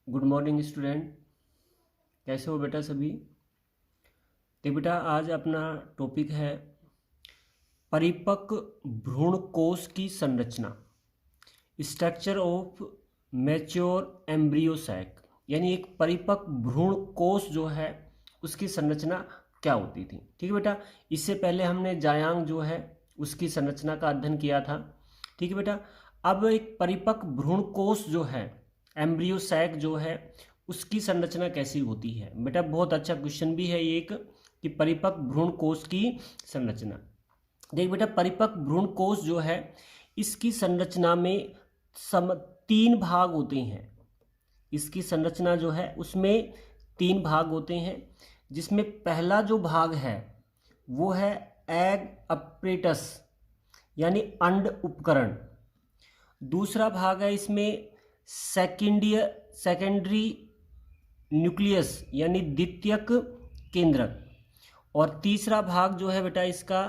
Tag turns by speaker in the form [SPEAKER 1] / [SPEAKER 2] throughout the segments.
[SPEAKER 1] Good morning student. कैसे हो बेटा सभी? तो बेटा आज अपना टॉपिक है परिपक्व भ्रूण कोश की संरचना, structure of mature embryo sac. यानी एक परिपक्व भ्रूण कोश जो है उसकी संरचना क्या होती थी। ठीक है बेटा, इससे पहले हमने जायांग जो है उसकी संरचना का अध्ययन किया था। ठीक है बेटा, अब एक परिपक्व भ्रूण कोश जो है एम्ब्रियो सैक जो है उसकी संरचना कैसी होती है। बेटा बहुत अच्छा क्वेश्चन भी है एक कि परिपक्व भ्रूण कोश की संरचना। देख बेटा, परिपक्व भ्रूण कोश जो है इसकी संरचना में तीन भाग होते हैं। इसकी संरचना जो है उसमें तीन भाग होते हैं, जिसमें पहला जो भाग है वो है एग अपरेटस यानी अंड उपकरण। दूसरा भाग है इसमें सेकेंडरी न्यूक्लियस यानी द्वितीयक केंद्रक। और तीसरा भाग जो है बेटा इसका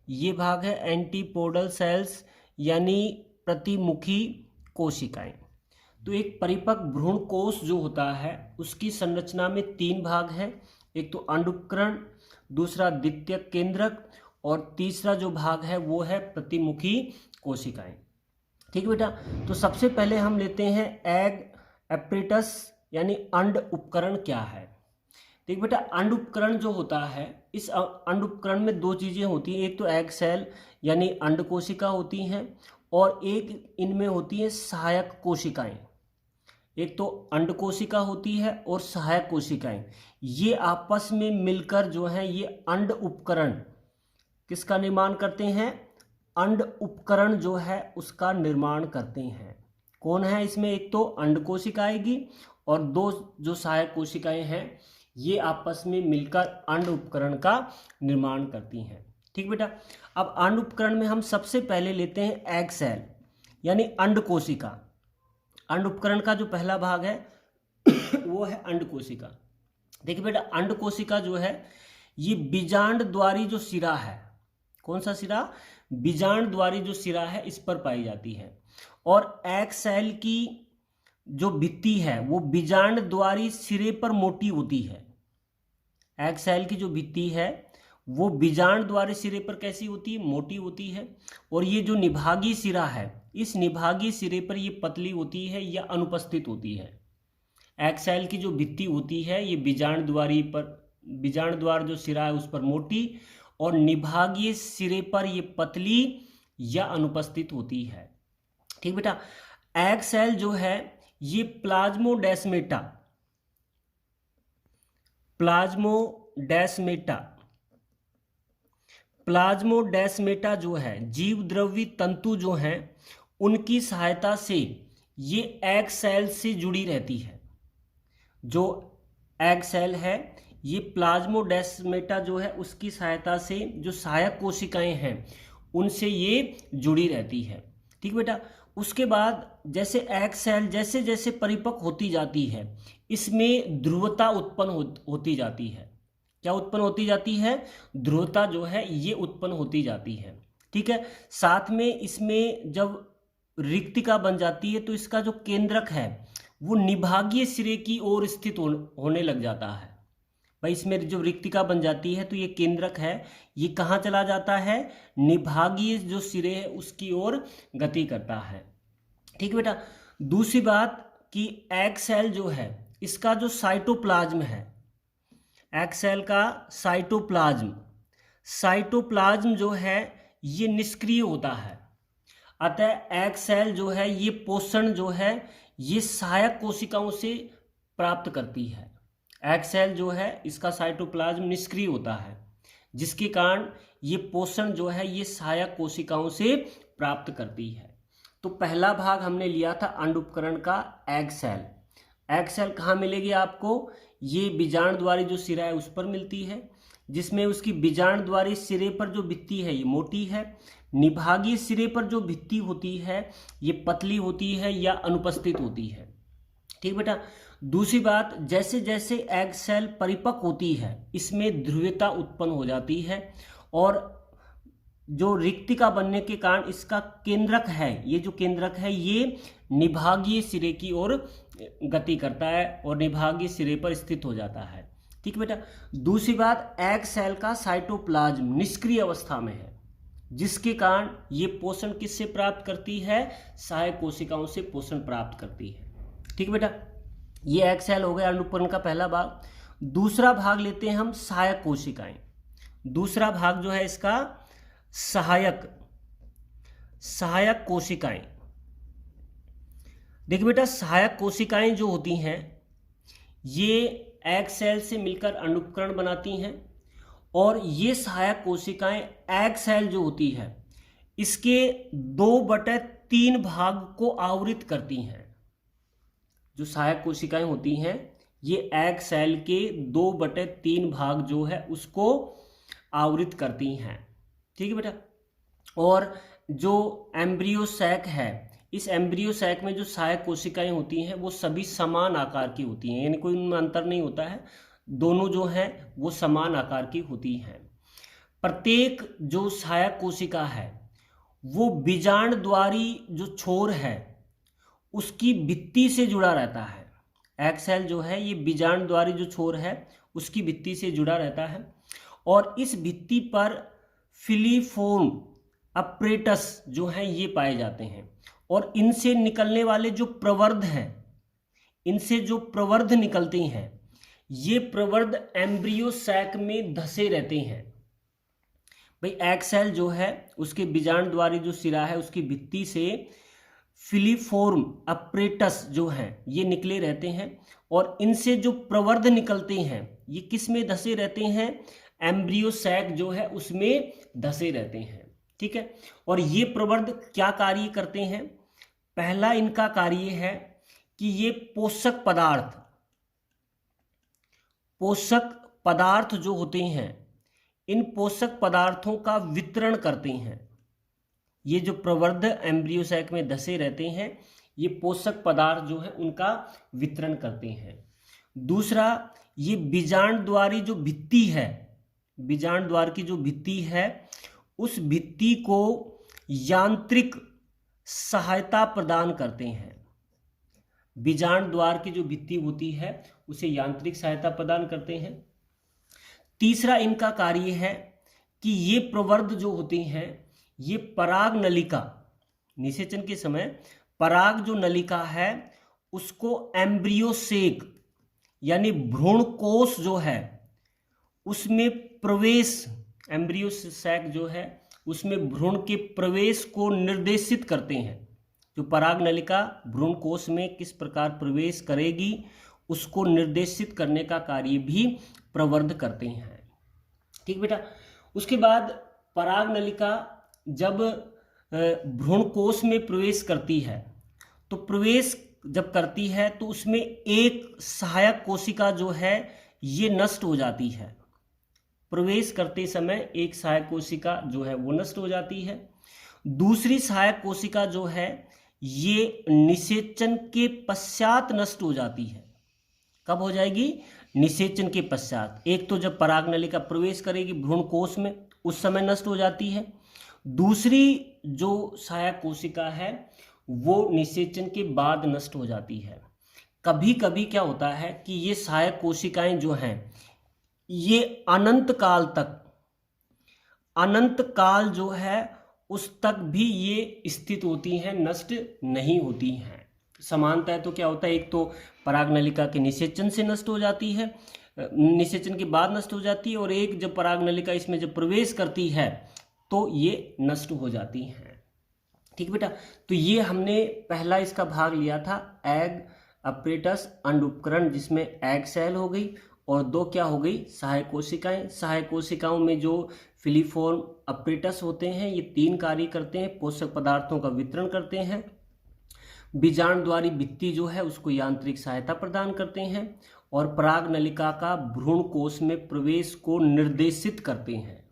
[SPEAKER 1] ये भाग है एंटीपोडल सेल्स यानी प्रतिमुखी कोशिकाएं। तो एक परिपक्व भ्रूण कोश जो होता है उसकी संरचना में तीन भाग है, एक तो अंड उपकरण, दूसरा द्वितीयक केंद्रक और तीसरा जो भाग है वो है प्रतिमुखी कोशिकाएं। ठीक है बेटा, तो सबसे पहले हम लेते हैं एग एपरेटस यानी अंड उपकरण क्या है। देख बेटा, अंड उपकरण जो होता है इस अंड उपकरण में दो चीज़ें होती हैं, एक तो एग सेल यानी अंड कोशिका होती हैं और एक इनमें होती है सहायक कोशिकाएं। एक तो अंड कोशिका होती है और सहायक कोशिकाएं, ये आपस में मिलकर जो है ये अंड उपकरण किसका निर्माण करते हैं, अंड उपकरण जो है उसका निर्माण करते हैं। कौन है इसमें, एक तो अंड कोशिका आएगी और दो जो सहायक कोशिकाएं हैं ये आपस में मिलकर अंड उपकरण का निर्माण करती हैं। ठीक बेटा, अब अंड उपकरण में हम सबसे पहले लेते हैं एग सेल यानी अंड कोशिका। अंड उपकरण का जो पहला भाग है वो है अंड कोशिका। देखिए बेटा, अंड कोशिका जो है ये बीजांड द्वारी जो सिरा है, कौन सा सिरा, बीजांड द्वारी जो सिरा है इस पर पाई जाती है। और एग सेल की जो भित्ति है वो बीजांड द्वारी सिरे पर मोटी होती है। एग सेल की जो भित्ति है वो बीजांड द्वारी सिरे पर कैसी होती है, मोटी होती है। और ये जो निभागीय सिरा है इस निभागीय सिरे पर ये पतली होती है या अनुपस्थित होती है। एग सेल की जो भित्ति होती है ये बीजांड द्वार जो सिरा है उस पर मोटी और निभागीय सिरे पर ये पतली या अनुपस्थित होती है। ठीक बेटा, एग सेल जो है ये प्लाज्मोडेस्मेटा जो है जीव द्रव्य तंतु जो हैं उनकी सहायता से ये एग सेल से जुड़ी रहती है। जो एग सेल है ये प्लाज्मोडेस्मेटा जो है उसकी सहायता से जो सहायक कोशिकाएं हैं उनसे ये जुड़ी रहती है। ठीक बेटा, उसके बाद जैसे एग सेल जैसे जैसे परिपक्व होती जाती है इसमें ध्रुवता उत्पन्न होती जाती है। क्या उत्पन्न होती जाती है, ध्रुवता जो है ये उत्पन्न होती जाती है। ठीक है, साथ में इसमें जब रिक्तिका बन जाती है तो इसका जो केंद्रक है वो निभागीय सिरे की ओर स्थित होने लग जाता है। भाई इसमें जो रिक्तिका बन जाती है तो ये केंद्रक है ये कहाँ चला जाता है, निभागीय जो सिरे है उसकी ओर गति करता है। ठीक है बेटा, दूसरी बात कि एग सेल जो है इसका जो साइटोप्लाज्म है, एग सेल का साइटोप्लाज्म जो है ये निष्क्रिय होता है। अतः एग सेल जो है ये पोषण जो है ये सहायक कोशिकाओं से प्राप्त करती है। एग सेल जो है इसका साइटोप्लाज्म निष्क्रिय होता है जिसके कारण ये पोषण जो है ये सहायक कोशिकाओं से प्राप्त करती है। तो पहला भाग हमने लिया था अंड उपकरण का एग सेल। एग सेल कहाँ मिलेगी आपको, ये बीजांड द्वारी जो सिरा है उस पर मिलती है, जिसमें उसकी बीजांड द्वारी सिरे पर जो भित्ति है ये मोटी है, निभागीय सिरे पर जो भित्ति होती है ये पतली होती है या अनुपस्थित होती है। ठीक बेटा, दूसरी बात जैसे जैसे एग सेल परिपक्व होती है इसमें ध्रुवीयता उत्पन्न हो जाती है और जो रिक्तिका बनने के कारण इसका केंद्रक है, ये जो केंद्रक है ये निभागीय सिरे की ओर गति करता है और निभागीय सिरे पर स्थित हो जाता है। ठीक है बेटा। दूसरी बात, एग सेल का साइटोप्लाज्म निष्क्रिय अवस्था में है, जिसके कारण ये पोषण किससे प्राप्त करती है? सहायक कोशिकाओं से पोषण प्राप्त करती है। ठीक है बेटा, ये एग सेल हो गया अंडोत्पन्न का पहला भाग। दूसरा भाग लेते हैं हम सहायक कोशिकाएं। दूसरा भाग जो है इसका सहायक कोशिकाएं। देखिए बेटा, सहायक कोशिकाएं जो होती हैं ये एग सेल से मिलकर अंडोत्करण बनाती हैं, और ये सहायक कोशिकाएं एग सेल जो होती है इसके 2/3 भाग को आवृत करती हैं। जो सहायक कोशिकाएं होती हैं ये एग सेल के 2/3 भाग जो है उसको आवृत करती हैं। ठीक है बेटा। और जो एम्ब्रियो सैक है, इस एम्ब्रियो सैक में जो सहायक कोशिकाएं होती हैं वो सभी समान आकार की होती हैं, यानी कोई उनमें अंतर नहीं होता है, दोनों जो हैं वो समान आकार की होती हैं। प्रत्येक जो सहायक कोशिका है वो बीजांडद्वारी जो छोर है उसकी भित्ति से जुड़ा रहता है। एग सेल जो है ये बीजांडद्वारी जो छोर है उसकी भित्ति से जुड़ा रहता है, और इस भित्ति पर फिलीफोर्म अपरेटस जो हैं ये पाए जाते हैं, और इनसे निकलने वाले जो प्रवर्ध हैं, इनसे जो प्रवर्ध निकलते हैं ये प्रवर्ध एम्ब्रियो सैक में धसे रहते हैं। भाई एग सेल जो है उसके बीजांडद्वारी जो सिरा है उसकी भित्ति से फिलीफोर्म अपरेटस जो हैं ये निकले रहते हैं, और इनसे जो प्रवर्ध निकलते हैं ये किस में धसे रहते हैं? एम्ब्रियो सैक जो है उसमें धसे रहते हैं। ठीक है। और ये प्रवर्ध क्या कार्य करते हैं? पहला इनका कार्य है कि ये पोषक पदार्थ जो होते हैं इन पोषक पदार्थों का वितरण करते हैं। ये जो प्रवर्ध एम्ब्रियो सैक में धसे रहते हैं ये पोषक पदार्थ जो है उनका वितरण करते हैं। दूसरा, ये बीजांडद्वारी जो भित्ति है, बीजांडद्वार की जो भित्ति है उस भित्ति को यांत्रिक सहायता प्रदान करते हैं। बीजांडद्वार की जो भित्ति होती है उसे यांत्रिक सहायता प्रदान करते हैं। तीसरा इनका कार्य है कि ये प्रवर्ध जो होते हैं ये पराग नलिका, निषेचन के समय पराग जो नलिका है उसको एम्ब्रियो सेक यानी भ्रूण कोश जो है उसमें प्रवेश, एम्ब्रियो सैक जो है उसमें भ्रूण के प्रवेश को निर्देशित करते हैं। जो पराग नलिका भ्रूण कोश में किस प्रकार प्रवेश करेगी उसको निर्देशित करने का कार्य भी प्रवर्ध करते हैं। ठीक बेटा। उसके बाद पराग नलिका जब भ्रूण कोश में प्रवेश करती है तो प्रवेश जब करती है तो उसमें एक सहायक कोशिका जो है ये नष्ट हो जाती है। प्रवेश करते समय एक सहायक कोशिका जो है वो नष्ट हो जाती है। दूसरी सहायक कोशिका जो है ये निषेचन के पश्चात नष्ट हो जाती है। कब हो जाएगी? निषेचन के पश्चात। एक तो जब पराग नलिका प्रवेश करेगी भ्रूण कोश में उस समय नष्ट हो जाती है। दूसरी जो सहायक कोशिका है वो निषेचन के बाद नष्ट हो जाती है। कभी कभी क्या होता है कि ये सहायक कोशिकाएं जो हैं ये अनंत काल जो है उस तक भी ये स्थित होती हैं, नष्ट नहीं होती हैं। समानतः तो क्या होता है, एक तो पराग नलिका के निषेचन से नष्ट हो जाती है, निषेचन के बाद नष्ट हो जाती है, और एक जब पराग नलिका इसमें जब प्रवेश करती है तो ये नष्ट हो जाती हैं। ठीक बेटा। तो ये हमने पहला इसका भाग लिया था एग अपरेटस अंडोपकरण, जिसमें एग सेल हो गई और दो क्या हो गई? सहायक कोशिकाएं। सहायक कोशिकाओं में जो फिलीफोर्म अपरेटस होते हैं ये 3 कार्य करते हैं। पोषक पदार्थों का वितरण करते हैं, बीजांडद्वारी भित्ति जो है उसको यांत्रिक सहायता प्रदान करते हैं, और पराग नलिका का भ्रूण कोश में प्रवेश को निर्देशित करते हैं,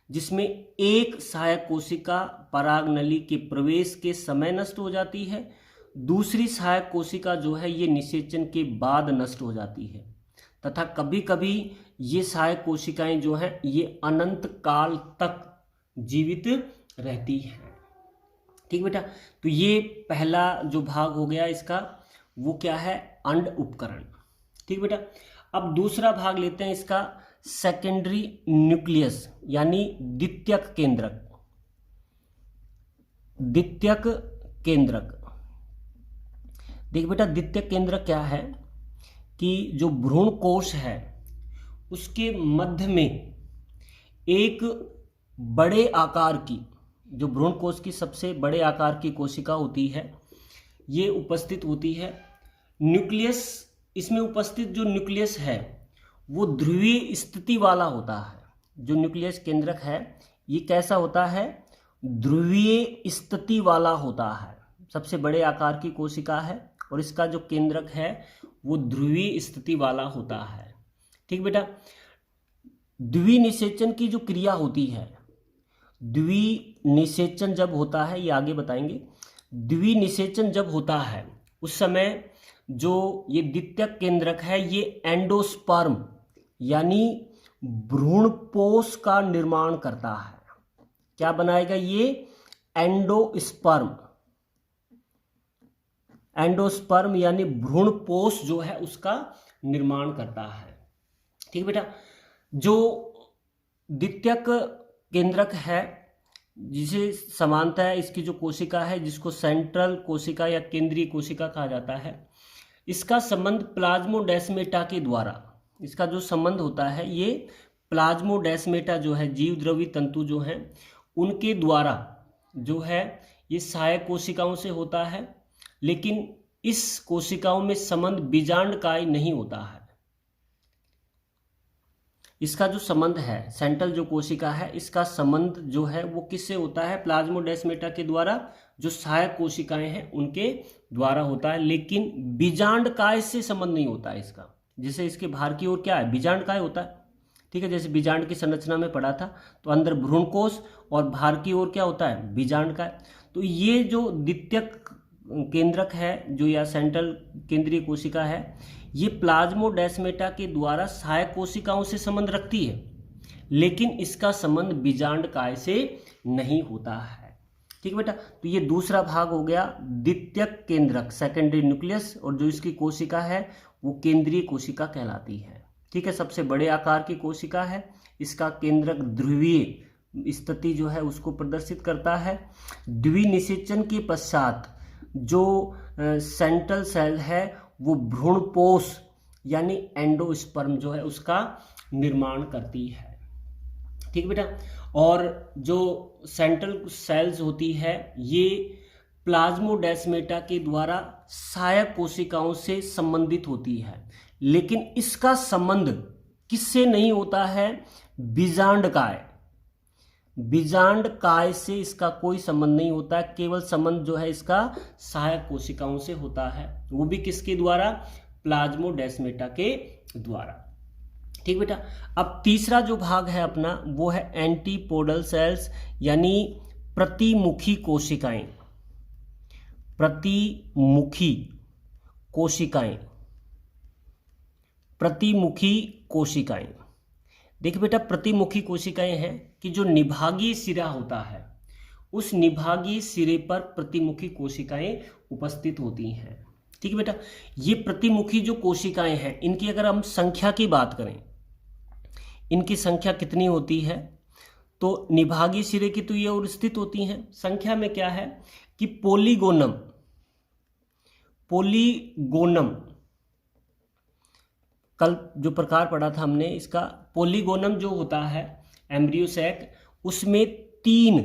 [SPEAKER 1] जिसमें एक सहायक कोशिका पराग नली के प्रवेश के समय नष्ट हो जाती है, दूसरी सहायक कोशिका जो है ये निषेचन के बाद नष्ट हो जाती है, तथा कभी कभी ये सहायक कोशिकाएं जो हैं ये अनंत काल तक जीवित रहती हैं। ठीक बेटा, तो ये पहला जो भाग हो गया इसका, वो क्या है, अंड उपकरण। ठीक बेटा, अब दूसरा भाग लेते हैं इसका, सेकेंडरी न्यूक्लियस यानी द्वितीयक केंद्रक। द्वितीयक केंद्रक, देख बेटा द्वितीयक केंद्रक क्या है कि जो भ्रूण कोश है उसके मध्य में एक बड़े आकार की, जो भ्रूण कोश की सबसे बड़े आकार की कोशिका होती है, ये उपस्थित होती है। न्यूक्लियस, इसमें उपस्थित जो न्यूक्लियस है वो ध्रुवीय स्थिति वाला होता है। जो न्यूक्लियस केंद्रक है ये कैसा होता है, ध्रुवीय स्थिति वाला होता है। सबसे बड़े आकार की कोशिका है और इसका जो केंद्रक है वो ध्रुवीय स्थिति वाला होता है। ठीक बेटा, द्विनिषेचन की जो क्रिया होती है, द्विनिषेचन जब होता है, ये आगे बताएंगे, द्विनिषेचन जब होता है उस समय जो ये द्वितीयक केंद्रक है ये एंडोस्पर्म यानी भ्रूणपोष का निर्माण करता है। क्या बनाएगा ये, एंडोस्पर्म। एंडोस्पर्म यानी भ्रूणपोष जो है उसका निर्माण करता है। ठीक बेटा, जो द्वितीयक केंद्रक है जिसे समानता है इसकी जो कोशिका है, जिसको सेंट्रल कोशिका या केंद्रीय कोशिका कहा जाता है, इसका संबंध प्लाज्मोडेस्मेटा के द्वारा, इसका जो संबंध होता है ये प्लाज्मोडेस्मेटा जो है, जीव द्रवी तंतु जो हैं उनके द्वारा जो है ये सहायक कोशिकाओं से होता है। लेकिन इस कोशिकाओं में संबंध बीजांडकाय नहीं होता है। इसका जो संबंध है, सेंट्रल जो कोशिका है, इसका संबंध जो है वो किससे होता है, प्लाज्मोडेस्मेटा के द्वारा, जो सहायक कोशिकाएं हैं उनके द्वारा होता है। लेकिन बीजांडकाय से संबंध नहीं होता है इसका। जैसे इसके बाहर की ओर क्या है, बीजांडकाय होता है। ठीक है, जैसे बीजांड की संरचना में पढ़ा था, तो अंदर भ्रूणकोश और बाहर की ओर क्या होता है, बीजांडकाय। तो ये जो द्वितीयक केंद्रक है जो या सेंट्रल केंद्रीय कोशिका है, ये प्लाज्मोडेस्मेटा के द्वारा सहायक कोशिकाओं से संबंध रखती है, लेकिन इसका संबंध बीजांडकाय से नहीं होता है। ठीक बेटा, तो ये दूसरा भाग हो गया द्वितीयक केंद्रक, सेकेंडरी न्यूक्लियस, और जो इसकी कोशिका है वो केंद्रीय कोशिका कहलाती है। ठीक है, सबसे बड़े आकार की कोशिका है, इसका केंद्रक ध्रुवीय स्थिति जो है उसको प्रदर्शित करता है। द्विनिषेचन के पश्चात जो सेंट्रल सेल है वो भ्रूणपोष यानी एंडोस्पर्म जो है उसका निर्माण करती है। ठीक बेटा, और जो सेंट्रल सेल्स होती है ये प्लाज्मोडेस्मेटा के द्वारा सहायक कोशिकाओं से संबंधित होती है, लेकिन इसका संबंध किससे नहीं होता है, बीजांडकाय। बीजांडकाय से इसका कोई संबंध नहीं होता है, केवल संबंध जो है इसका सहायक कोशिकाओं से होता है, वो भी किसके द्वारा, प्लाज्मोडेस्मेटा के द्वारा। ठीक बेटा, अब तीसरा जो भाग है अपना वो है एंटीपोडल सेल्स यानी प्रतिमुखी कोशिकाएं। प्रतिमुखी कोशिकाएं, प्रतिमुखी कोशिकाएं। देखिए बेटा, प्रतिमुखी कोशिकाएं हैं कि जो निभागीय सिरा होता है उस निभागीय सिरे पर प्रतिमुखी कोशिकाएं उपस्थित होती हैं। ठीक है बेटा, ये प्रतिमुखी जो कोशिकाएं हैं इनकी अगर हम संख्या की बात करें, इनकी संख्या कितनी होती है, तो निभागीय सिरे की तो ये और स्थित होती हैं। संख्या में क्या है कि पोलीगोनम, पोलीगोनम कल जो प्रकार पढ़ा था हमने इसका, पोलीगोनम जो होता है एम्ब्रियो सैक, उसमें 3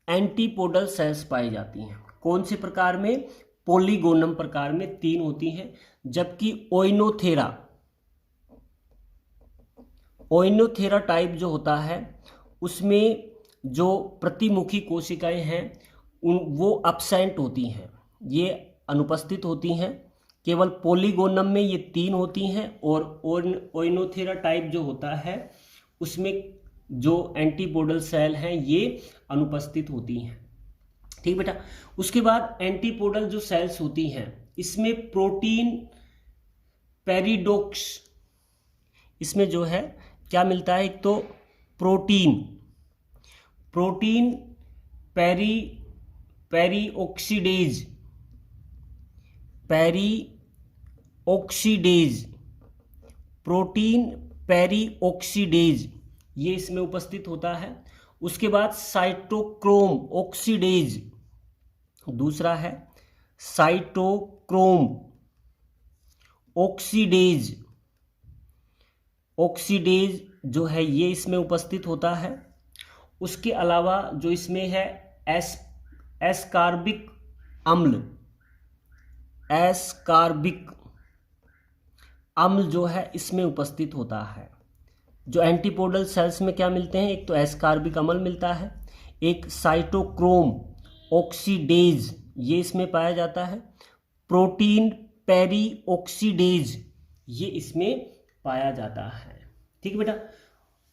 [SPEAKER 1] एंटीपोडल सेल्स पाई जाती हैं। कौन से प्रकार में, पोलीगोनम प्रकार में 3 होती हैं, जबकि ओइनोथेरा टाइप जो होता है उसमें जो प्रतिमुखी कोशिकाएं हैं वो अब्सेंट होती हैं, ये अनुपस्थित होती हैं। केवल पोलीगोनम में ये 3 होती हैं और ओइनोथेरा टाइप जो होता है उसमें जो एंटीपोडल सेल हैं ये अनुपस्थित होती हैं। ठीक बेटा, उसके बाद एंटीपोडल जो सेल्स होती हैं इसमें प्रोटीन पेरिडोक्स, इसमें जो है क्या मिलता है, एक तो प्रोटीन, प्रोटीन पेरीऑक्सीडेज प्रोटीन पेरीऑक्सीडेज ये इसमें उपस्थित होता है। उसके बाद साइटोक्रोम ऑक्सीडेज, दूसरा है साइटोक्रोम ऑक्सीडेज जो है ये इसमें उपस्थित होता है। उसके अलावा जो इसमें है एस्कार्बिक अम्ल जो है इसमें उपस्थित होता है। जो एंटीपोडल सेल्स में क्या मिलते हैं, एक तो एस्कार्बिक अम्ल मिलता है, एक साइटोक्रोम ऑक्सीडेज ये इसमें पाया जाता है, प्रोटीन पेरीऑक्सीडेज ये इसमें पाया जाता है। ठीक है बेटा।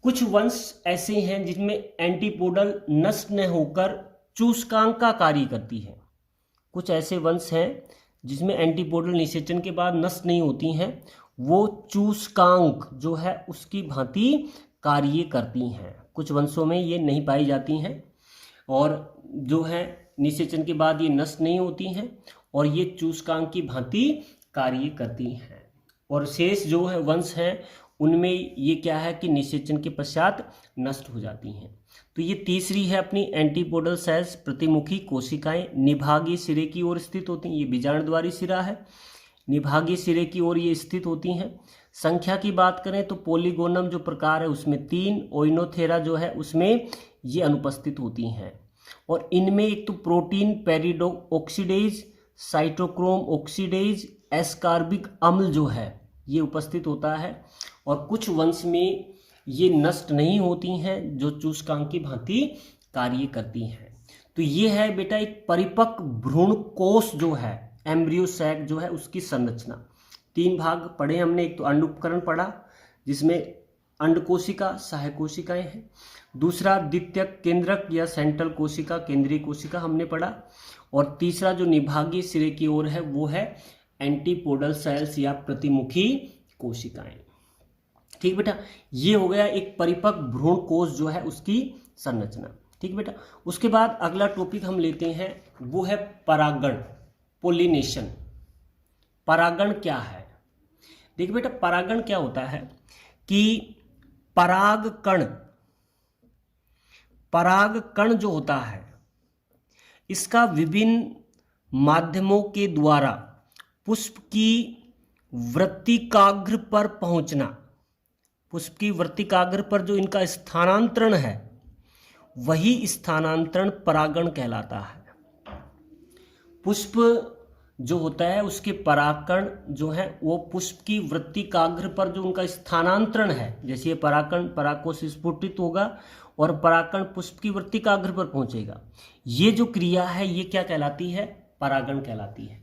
[SPEAKER 1] कुछ वंश ऐसे हैं जिनमें एंटीपोडल नष्ट न होकर चूसकांक का कार्य करती है। कुछ ऐसे वंश हैं जिसमें एंटीपोडल निषेचन के बाद नष्ट नहीं होती हैं, वो चूसकांक जो है उसकी भांति कार्य करती हैं। कुछ वंशों में ये नहीं पाई जाती हैं और जो है निषेचन के बाद ये नष्ट नहीं होती हैं और ये चूसकांक की भांति कार्य करती हैं। और शेष जो है वंश हैं उनमें ये क्या है कि निषेचन के पश्चात नष्ट हो जाती हैं। तो ये तीसरी है अपनी एंटीपोडल सेल्स, प्रतिमुखी कोशिकाएं निभागीय सिरे की ओर स्थित होती हैं। ये बीजाणुद्वारी सिरा है, निभागीय सिरे की ओर ये स्थित होती हैं। संख्या की बात करें तो पोलीगोनम जो प्रकार है उसमें 3, ओइनोथेरा जो है उसमें ये अनुपस्थित होती हैं। और इनमें एक तो प्रोटीन पेरीऑक्सीडेज, साइटोक्रोम ऑक्सीडेज, एस्कार्बिक अम्ल जो है ये उपस्थित होता है। और कुछ वंश में ये नष्ट नहीं होती हैं जो चूसकांक की भांति कार्य करती हैं। तो ये है बेटा एक परिपक्व भ्रूण कोष जो है, एम्ब्रियो सैक जो है उसकी संरचना। 3 भाग पढ़े हमने, एक तो अंड उपकरण पढ़ा जिसमें अंड कोशिका, सहायक कोशिकाएं हैं। दूसरा द्वितीयक केंद्रक या सेंट्रल कोशिका, केंद्रीय कोशिका हमने पढ़ा। और तीसरा जो निभागीय सिरे की ओर है वो है एंटीपोडल सेल्स या प्रतिमुखी कोशिकाएं। ठीक बेटा, ये हो गया एक परिपक्व भ्रूण कोष जो है उसकी संरचना। ठीक बेटा। उसके बाद अगला टॉपिक हम लेते हैं वो है परागण, पोलिनेशन। परागण क्या है? देखिए बेटा, परागण क्या होता है कि परागकण जो होता है इसका विभिन्न माध्यमों के द्वारा पुष्प की वृत्तिकाग्र पर पहुंचना, पुष्प की वृत्तिकाग्र पर जो इनका स्थानांतरण है वही स्थानांतरण परागण कहलाता है। पुष्प जो होता है उसके परागकण जो है वो पुष्प की वृत्तिकाग्र पर जो उनका स्थानांतरण है, जैसे ये परागकण परागकोश स्फुटित होगा और परागकण पुष्प की वृत्तिकाग्र पर पहुंचेगा, ये जो क्रिया है ये क्या कहलाती है? परागण कहलाती है।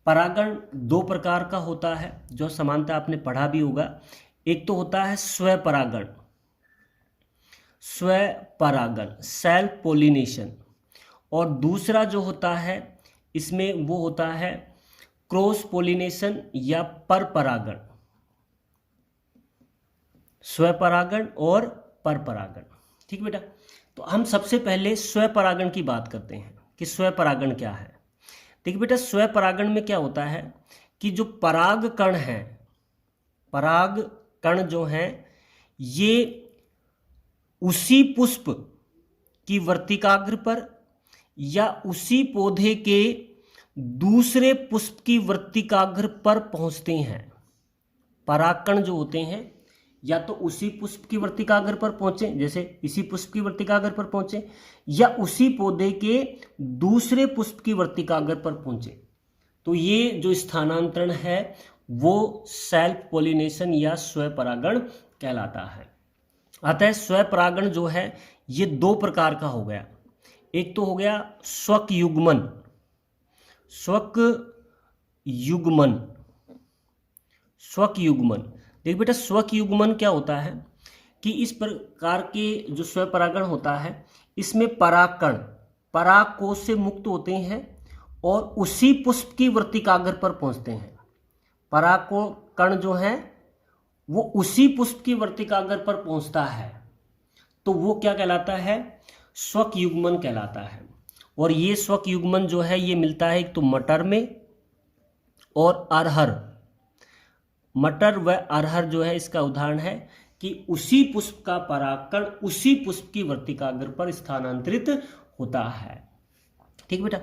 [SPEAKER 1] परागण 2 प्रकार का होता है जो समानता आपने पढ़ा भी होगा। एक तो होता है स्वपरागण, सेल्फ पोलिनेशन, और दूसरा जो होता है इसमें वो होता है क्रॉस पोलिनेशन या परपरागण। स्वपरागण और परपरागण। ठीक बेटा। तो हम सबसे पहले स्वपरागण की बात करते हैं कि स्वपरागण क्या है। देखिए बेटा, स्वपरागण में क्या होता है कि जो परागकण हैं, परागकण जो हैं ये उसी पुष्प की वृत्तिकाग्र पर या उसी पौधे के दूसरे पुष्प की वृत्तिकाग्र पर पहुंचते हैं। परागकण जो होते हैं या तो उसी पुष्प की वृत्तिकाग्र पर पहुंचे, जैसे इसी पुष्प की वृत्तिकाग्र पर पहुंचे, या उसी पौधे के दूसरे पुष्प की वृत्तिकाग्र पर पहुंचे। तो ये जो स्थानांतरण है वो सेल्फ पोलिनेशन या स्वपरागण कहलाता है। अतः स्वपरागण जो है ये 2 प्रकार का हो गया। एक तो हो गया स्वक युग्मन। देख बेटा, स्वक युग्मन क्या होता है कि इस प्रकार के जो स्वपरागण होता है इसमें परागकण परागकोश से मुक्त होते हैं और उसी पुष्प की वृत्तिकाग्र पर पहुंचते हैं। परागकण जो है वो उसी पुष्प की वृत्तिकाग्र पर पहुंचता है, तो वो क्या कहलाता है? स्वक युग्मन कहलाता है। और ये स्वक युग्मन जो है ये मिलता है एक तो मटर में और अरहर। मटर व अरहर जो है इसका उदाहरण है कि उसी पुष्प का परागकण उसी पुष्प की वर्तिकाग्र पर स्थानांतरित होता है। ठीक बेटा।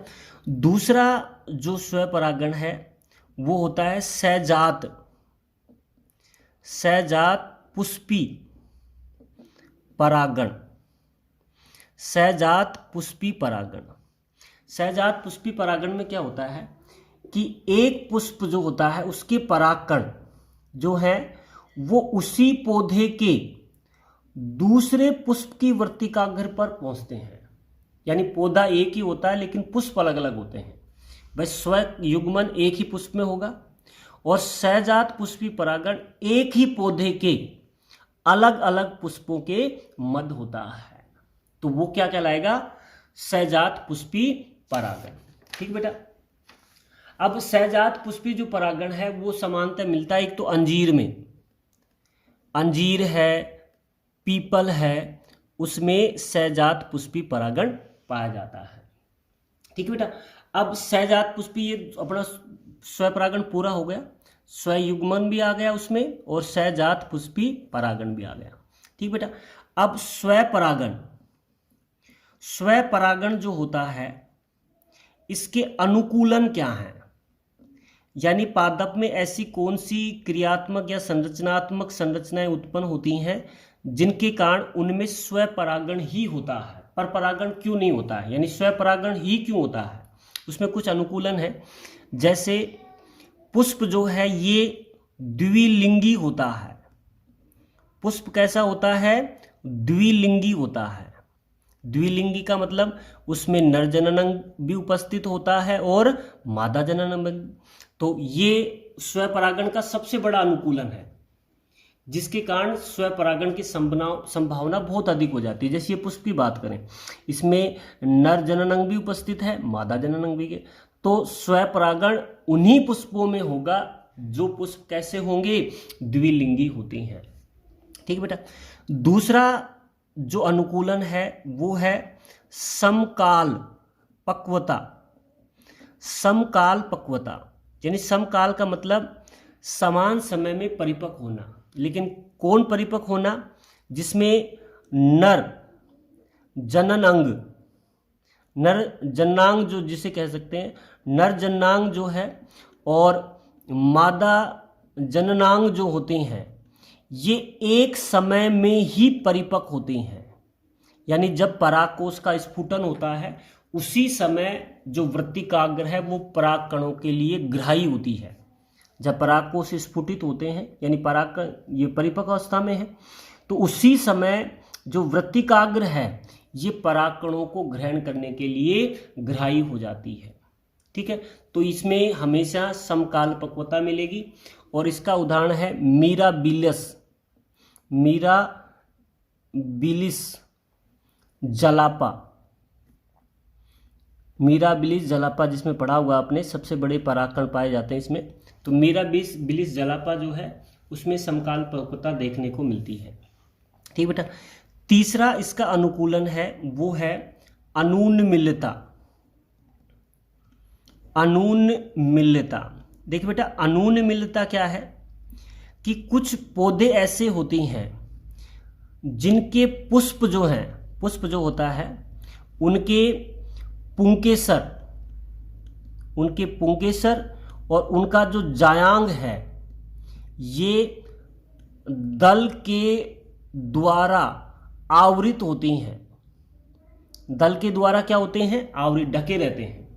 [SPEAKER 1] दूसरा जो स्वपरागण है वो होता है सहजात पुष्पी परागण। सहजात पुष्पी परागण। सहजात पुष्पी परागण में क्या होता है कि एक पुष्प जो होता है उसके परागकण जो है वो उसी पौधे के दूसरे पुष्प की वर्तिकाग्र पर पहुंचते हैं। यानी पौधा एक ही होता है लेकिन पुष्प अलग अलग होते हैं। भाई स्वयुग्मन एक ही पुष्प में होगा और सहजात पुष्पी परागण एक ही पौधे के अलग अलग पुष्पों के मध्य होता है। तो वो क्या कहलाएगा? सहजात पुष्पी परागण। ठीक बेटा। अब सहजात पुष्पी जो परागण है वो समानतः मिलता है एक तो अंजीर में। अंजीर है, पीपल है, उसमें सहजात पुष्पी परागण पाया जाता है। ठीक है बेटा। अब सहजात पुष्पी ये अपना स्वपरागण पूरा हो गया, स्वयुग्मन भी आ गया उसमें और सहजात पुष्पी परागण भी आ गया। ठीक बेटा। अब स्वपरागण जो होता है इसके अनुकूलन क्या है? यानी पादप में ऐसी कौन सी क्रियात्मक या संरचनात्मक संरचनाएं उत्पन्न होती हैं जिनके कारण उनमें स्वपरागण ही होता है, पर परागण क्यों नहीं होता है? यानी स्वपरागण ही क्यों होता है? उसमें कुछ अनुकूलन है। जैसे पुष्प जो है ये द्विलिंगी होता है। पुष्प कैसा होता है? द्विलिंगी होता है। द्विलिंगी का मतलब उसमें नर जननांग भी उपस्थित होता है और मादा जननांग। तो ये स्वपरागण का सबसे बड़ा अनुकूलन है जिसके कारण स्वपरागण की संभावना बहुत अधिक हो जाती है। जैसे ये पुष्प की बात करें, इसमें नर जननांग भी उपस्थित है, मादा जननांग भी है। तो स्वपरागण उन्हीं पुष्पों में होगा जो पुष्प कैसे होंगे? द्विलिंगी होते हैं। ठीक बेटा। दूसरा जो अनुकूलन है वो है समकाल पक्वता। समकाल पक्वता यानी समकाल का मतलब समान समय में परिपक्व होना। लेकिन कौन परिपक्व होना? जिसमें नर जननांग जो जिसे कह सकते हैं नर जननांग जो है और मादा जननांग जो होते हैं ये एक समय में ही परिपक्व होते हैं। यानी जब परागकोश का स्फुटन होता है उसी समय जो वृत्तिकाग्र है वो पराग कणों के लिए ग्राही होती है। जब परागकोश स्फुटित होते हैं यानी पराग ये परिपक्व अवस्था में है तो उसी समय जो वृत्तिकाग्र है ये पराग कणों को ग्रहण करने के लिए ग्राही हो जाती है। ठीक है। तो इसमें हमेशा समकाल पक्वता मिलेगी और इसका उदाहरण है मीराबिलिस जलापा जिसमें पढ़ा हुआ आपने, सबसे बड़े परागकण पाए जाते हैं इसमें। तो मीराबिलिस जलापा जो है उसमें समकाल पक्वता देखने को मिलती है। ठीक बेटा। तीसरा इसका अनुकूलन है वो है अनून्मिल्लता। देखिए बेटा, अनून्मिल्लता क्या है कि कुछ पौधे ऐसे होते हैं जिनके पुष्प जो होता है उनके पुंकेसर और उनका जो जायांग है ये दल के द्वारा आवृत होती हैं। दल के द्वारा क्या होते हैं? आवृत, ढके रहते हैं।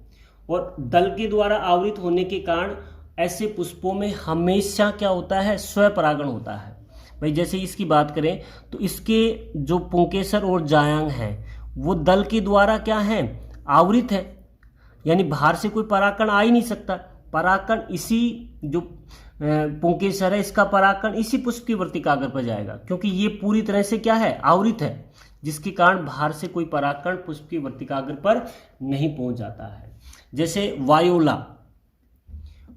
[SPEAKER 1] और दल के द्वारा आवृत होने के कारण ऐसे पुष्पों में हमेशा क्या होता है? स्वपरागण होता है। भाई जैसे इसकी बात करें तो इसके जो पुंकेसर और जायांग हैं वो दल के द्वारा क्या है? आवृत है। यानी बाहर से कोई परागकण आ ही नहीं सकता। परागकण इसी जो पुंकेसर है इसका परागकण इसी पुष्प की वर्तिकाग्र पर जाएगा क्योंकि ये पूरी तरह से क्या है? आवृत है, जिसके कारण बाहर से कोई परागकण पुष्प की वर्तिकाग्र पर नहीं पहुंच जाता है। जैसे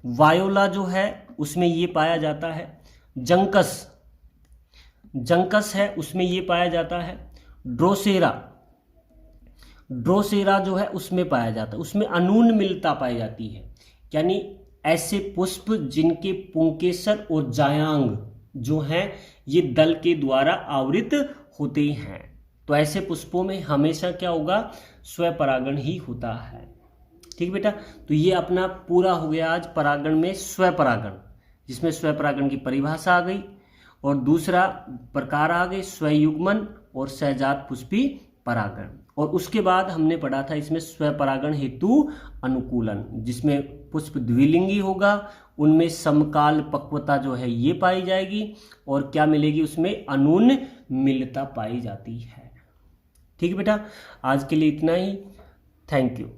[SPEAKER 1] वायोला जो है उसमें ये पाया जाता है। जंकस है उसमें ये पाया जाता है। ड्रोसेरा ड्रोसेरा जो है उसमें पाया जाता है, उसमें अनून मिलता पाई जाती है। यानी ऐसे पुष्प जिनके पुंकेसर और जायांग जो हैं ये दल के द्वारा आवृत होते हैं। तो ऐसे पुष्पों में हमेशा क्या होगा, स्वपरागण ही होता है। ठीक बेटा, तो ये अपना पूरा हो गया आज परागण में स्वपरागण, जिसमें स्वपरागण की परिभाषा आ गई और दूसरा प्रकार आ गए स्वयुग्मन और सहजात पुष्पी परागण। और उसके बाद हमने पढ़ा था इसमें स्वपरागण हेतु अनुकूलन, जिसमें पुष्प द्विलिंगी होगा, उनमें समकाल पक्वता जो है ये पाई जाएगी और क्या मिलेगी उसमें, अनून मिलता पाई जाती है। ठीक है बेटा, आज के लिए इतना ही। Thank you.